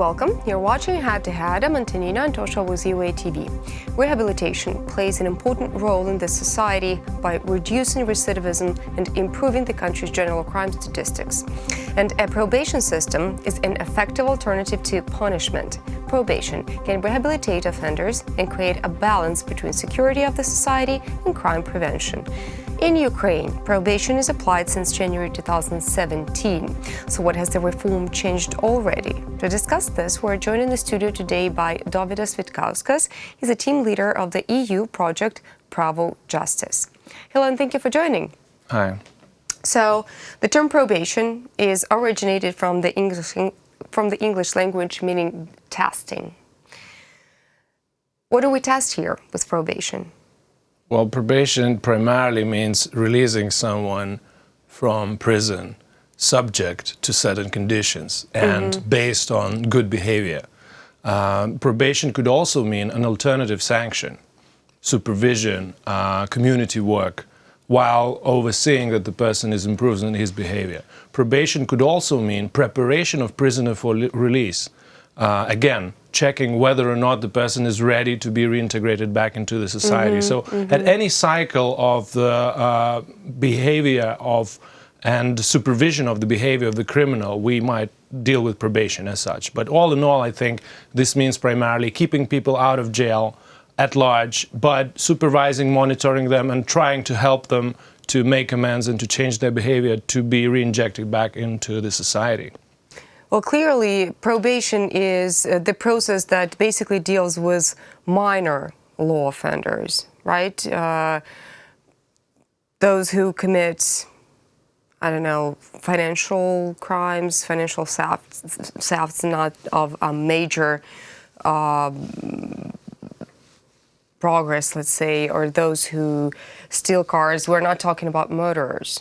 welcome. You're watching Head to Head. I'm Antonina Antosha with UATV. Rehabilitation plays an important role in this society by reducing recidivism and improving the country's general crime statistics. And a probation system is an effective alternative to punishment. Probation can rehabilitate offenders and create a balance between security of the society and crime prevention. In Ukraine, probation is applied since January 2017. So what has the reform changed already? To discuss this, we're joined in the studio today by Dovydas Vitkauskas. He's a team leader of the EU project PRAVO-Justice. Hello, and thank you for joining. Hi. So the term probation is originated from the English language, meaning testing. What do we test here with probation? Well, probation primarily means releasing someone from prison subject to certain conditions and based on good behavior. Probation could also mean an alternative sanction, supervision, community work, while overseeing that the person is improving his behavior. Probation could also mean preparation of prisoner for release. Again, checking whether or not the person is ready to be reintegrated back into the society. At any cycle of the behavior of and supervision of the behavior of the criminal, we might deal with probation as such. But all in all, I think this means primarily keeping people out of jail at large, but supervising, monitoring them, and trying to help them to make amends and to change their behavior to be reinjected back into the society. Well, clearly, probation is the process that basically deals with minor law offenders, right? Those who commit, I don't know, financial crimes, financial thefts, not of a major progress, let's say, or those who steal cars. We're not talking about murderers.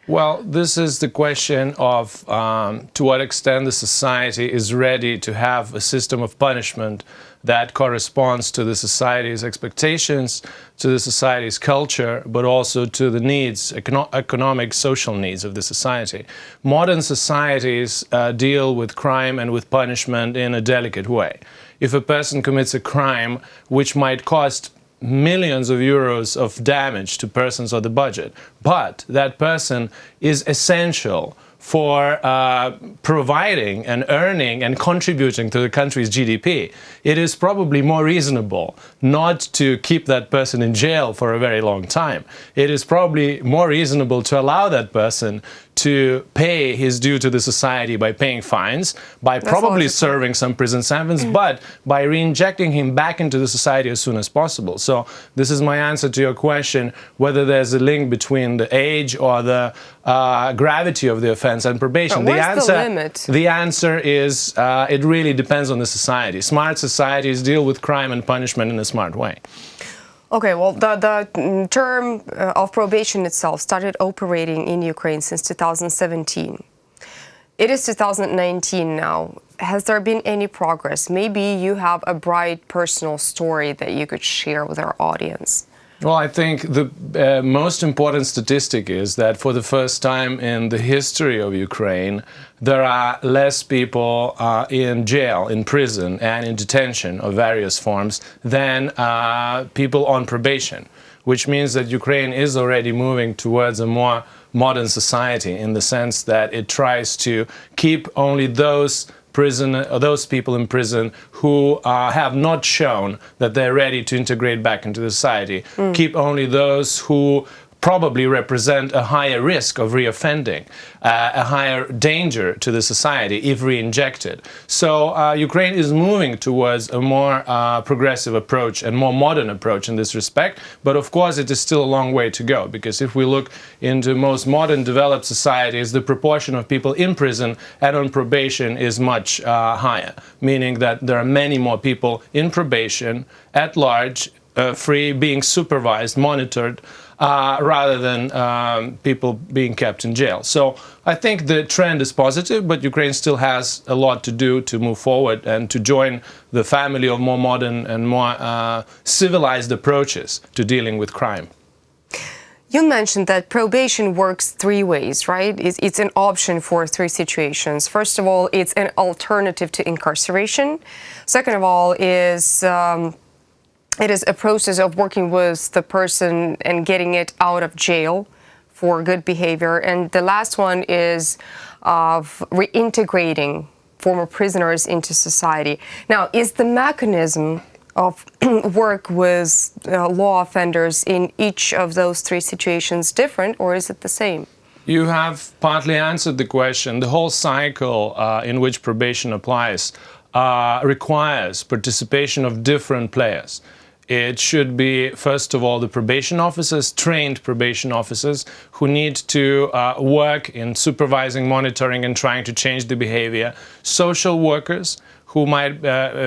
Well, this is the question of to what extent the society is ready to have a system of punishment that corresponds to the society's expectations, to the society's culture, but also to the needs, economic, social needs of the society. Modern societies deal with crime and with punishment in a delicate way. If a person commits a crime which might cost millions of euros of damage to persons or the budget, but that person is essential for providing and earning and contributing to the country's GDP, it is probably more reasonable not to keep that person in jail for a very long time. It is probably more reasonable to allow that person to pay his due to the society by paying fines, by probably serving some prison sentence, but by reinjecting him back into the society as soon as possible. So this is my answer to your question, whether there's a link between the age or the gravity of the offense and probation. The answer is it really depends on the society. Smart societies deal with crime and punishment in a smart way. Okay, well, the term of probation itself started operating in Ukraine since 2017. It is 2019 now. Has there been any progress? Maybe you have a bright personal story that you could share with our audience. Well, I think the most important statistic is that for the first time in the history of Ukraine, there are less people in jail, in prison, and in detention of various forms than people on probation, which means that Ukraine is already moving towards a more modern society in the sense that it tries to keep only those people in prison who have not shown that they're ready to integrate back into the society. Keep only those who probably represent a higher risk of reoffending, a higher danger to the society if re-injected. So Ukraine is moving towards a more progressive approach and more modern approach in this respect, but of course it is still a long way to go, because if we look into most modern developed societies, the proportion of people in prison and on probation is much higher, meaning that there are many more people in probation at large, free, being supervised, monitored, rather than people being kept in jail. So I think the trend is positive, but Ukraine still has a lot to do to move forward and to join the family of more modern and more civilized approaches to dealing with crime. You mentioned that probation works three ways, right? It's an option for three situations. First of all, it's an alternative to incarceration. Second of all, it is a process of working with the person and getting it out of jail for good behavior. And the last one is of reintegrating former prisoners into society. Now, is the mechanism of work with law offenders in each of those three situations different, or is it the same? You have partly answered the question. The whole cycle in which probation applies requires participation of different players. It should be, first of all, the probation officers, trained probation officers, who need to work in supervising, monitoring, and trying to change the behavior. Social workers, who might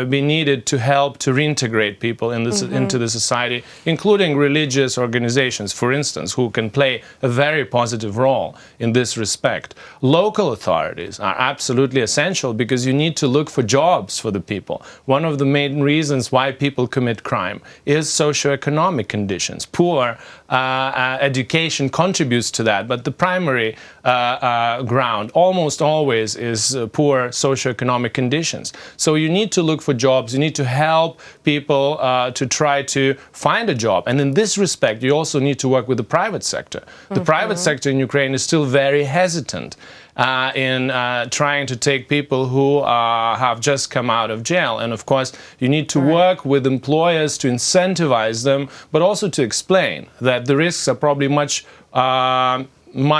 be needed to help to reintegrate people in this, into the society, including religious organizations, for instance, who can play a very positive role in this respect. Local authorities are absolutely essential because you need to look for jobs for the people. One of the main reasons why people commit crime is socioeconomic conditions. Poor education contributes to that, but the primary ground almost always is poor socioeconomic conditions. So you need to look for jobs, you need to help people to try to find a job. And in this respect, you also need to work with the private sector. The private sector in Ukraine is still very hesitant in trying to take people who have just come out of jail. And of course, you need to work with employers to incentivize them, but also to explain that the risks are probably much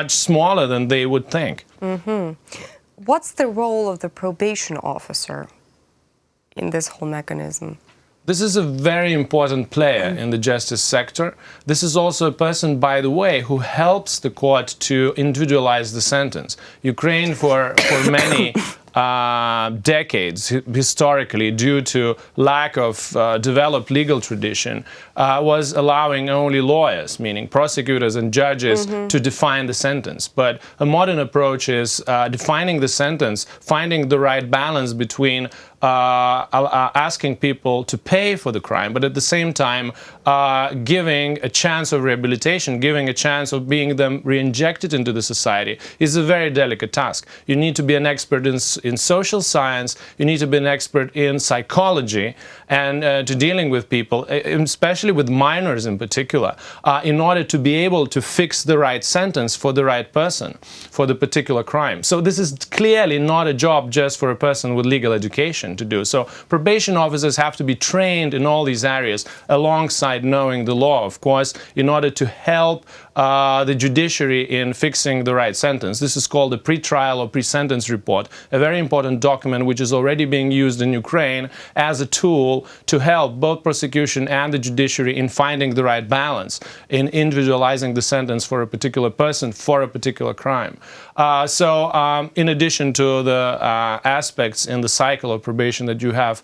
smaller than they would think. What's the role of the probation officer in this whole mechanism? This is a very important player in the justice sector. This is also a person, by the way, who helps the court to individualize the sentence. Ukraine, for many decades, historically, due to lack of developed legal tradition, was allowing only lawyers, meaning prosecutors and judges, to define the sentence. But a modern approach is defining the sentence, finding the right balance between asking people to pay for the crime, but at the same time giving a chance of rehabilitation, giving a chance of being them re-injected into the society is a very delicate task. You need to be an expert in social science, you need to be an expert in psychology and to dealing with people, especially with minors in particular, in order to be able to fix the right sentence for the right person for the particular crime. So this is clearly not a job just for a person with legal education to do. So probation officers have to be trained in all these areas alongside knowing the law, of course, in order to help the judiciary in fixing the right sentence. This is called a pre-trial or pre-sentence report, a very important document which is already being used in Ukraine as a tool to help both prosecution and the judiciary in finding the right balance, in individualizing the sentence for a particular person for a particular crime. In addition to the aspects in the cycle of probation that you have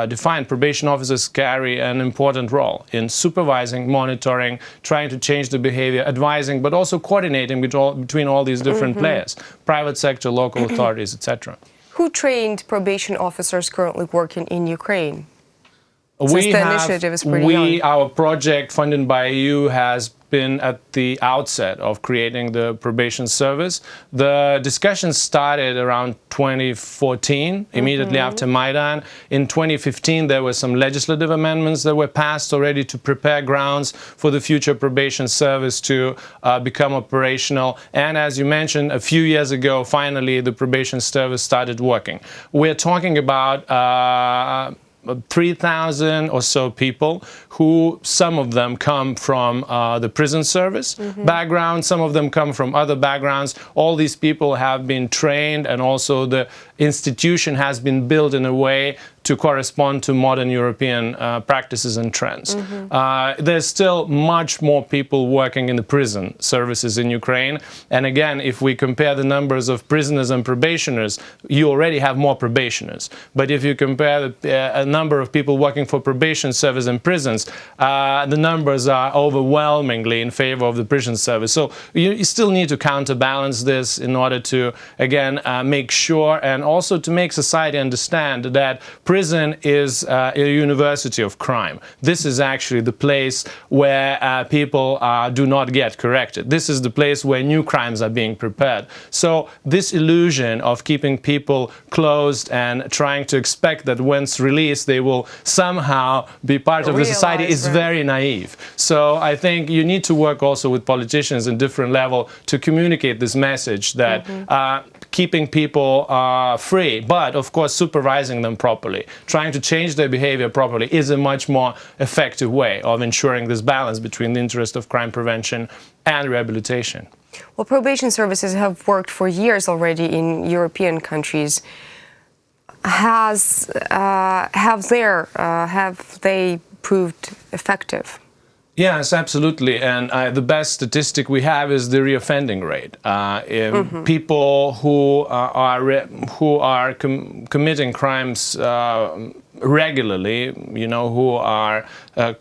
defined, probation officers carry an important role in supervising, monitoring, trying to change the behavior, advising, but also coordinating between all these different players, private sector, local authorities, etc. Who trained probation officers currently working in Ukraine? Since the initiative is pretty young. Our project funded by EU has been at the outset of creating the probation service. The discussions started around 2014, immediately after Maidan. In 2015, there were some legislative amendments that were passed already to prepare grounds for the future probation service to become operational. And as you mentioned, a few years ago, finally, the probation service started working. We're talking about 3,000 or so people who, some of them come from the prison service background, some of them come from other backgrounds. All these people have been trained, and also the institution has been built in a way to correspond to modern European practices and trends. There's still much more people working in the prison services in Ukraine. And again, if we compare the numbers of prisoners and probationers, you already have more probationers. But if you compare a number of people working for probation service and prisons, the numbers are overwhelmingly in favor of the prison service. So you still need to counterbalance this in order to, again, make sure and also to make society understand that prison is a university of crime. This is actually the place where people do not get corrected. This is the place where new crimes are being prepared. So this illusion of keeping people closed and trying to expect that once released they will somehow be part of the society is very naive. So I think you need to work also with politicians at different level to communicate this message that keeping people free, but of course supervising them properly, trying to change their behavior properly is a much more effective way of ensuring this balance between the interest of crime prevention and rehabilitation. Well, probation services have worked for years already in European countries. Have they proved effective? Yes, absolutely. And the best statistic we have is the reoffending rate. People who are committing crimes regularly, who are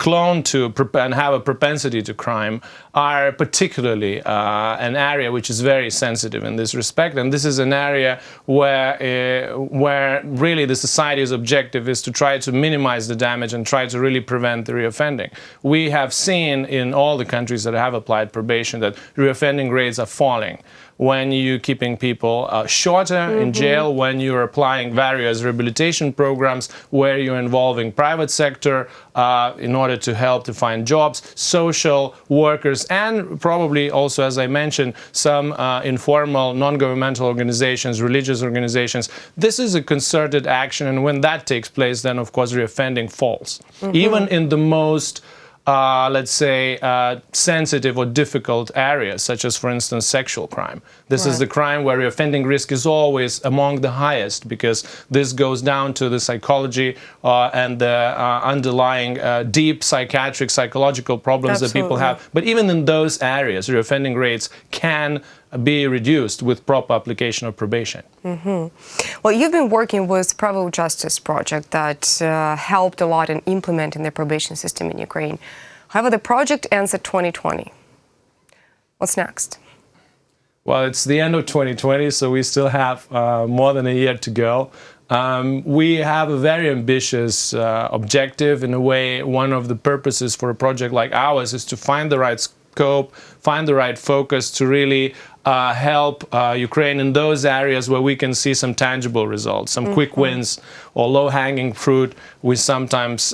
cloned to and have a propensity to crime, are particularly an area which is very sensitive in this respect. And this is an area where really the society's objective is to try to minimize the damage and try to really prevent the reoffending. We have seen in all the countries that have applied probation that reoffending rates are falling when you're keeping people shorter in jail, when you're applying various rehabilitation programs, where you're involving private sector in order to help to find jobs, social workers, and probably also, as I mentioned, some informal non-governmental organizations, religious organizations. This is a concerted action, and when that takes place, then of course reoffending falls. Even in the most let's say, sensitive or difficult areas, such as, for instance, sexual crime. This is the crime where reoffending risk is always among the highest, because this goes down to the psychology and the underlying deep psychiatric, psychological problems that people have. But even in those areas, reoffending rates can be reduced with proper application of probation. Well, you've been working with PRAVO-Justice project that helped a lot in implementing the probation system in Ukraine. However, the project ends at 2020. What's next? Well, it's the end of 2020, so we still have more than a year to go. We have a very ambitious objective. In a way, one of the purposes for a project like ours is to find the right scope, find the right focus to really help Ukraine in those areas where we can see some tangible results, some quick wins or low-hanging fruit. We sometimes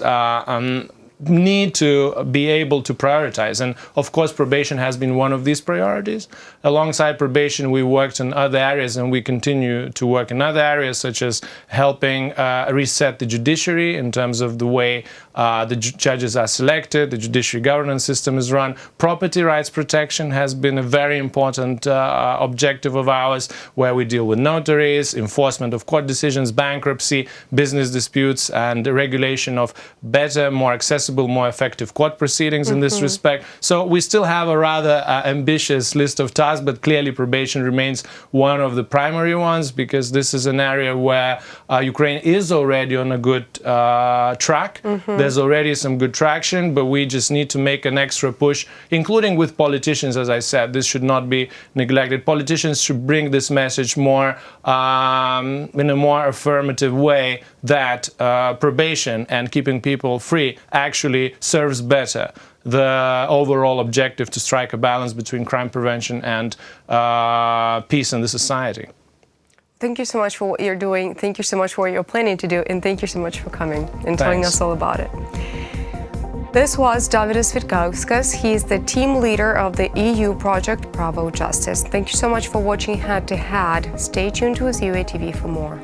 need to be able to prioritize. And of course, probation has been one of these priorities. Alongside probation, we worked in other areas, and we continue to work in other areas, such as helping reset the judiciary in terms of the way the judges are selected, the judiciary governance system is run. Property rights protection has been a very important objective of ours, where we deal with notaries, enforcement of court decisions, bankruptcy, business disputes, and the regulation of better, more accessible, more effective court proceedings in this respect. So we still have a rather ambitious list of tasks, but clearly probation remains one of the primary ones, because this is an area where Ukraine is already on a good track. There's already some good traction, but we just need to make an extra push, including with politicians. As I said, this should not be neglected. Politicians should bring this message more in a more affirmative way, that probation and keeping people free actually serves better the overall objective to strike a balance between crime prevention and peace in the society. Thank you so much for what you're doing. Thank you so much for what you're planning to do. And thank you so much for coming and telling us all about it. This was Dovydas Vitkauskas. He is the team leader of the EU project PRAVO-Justice. Thank you so much for watching Head to Head. Stay tuned with UATV for more.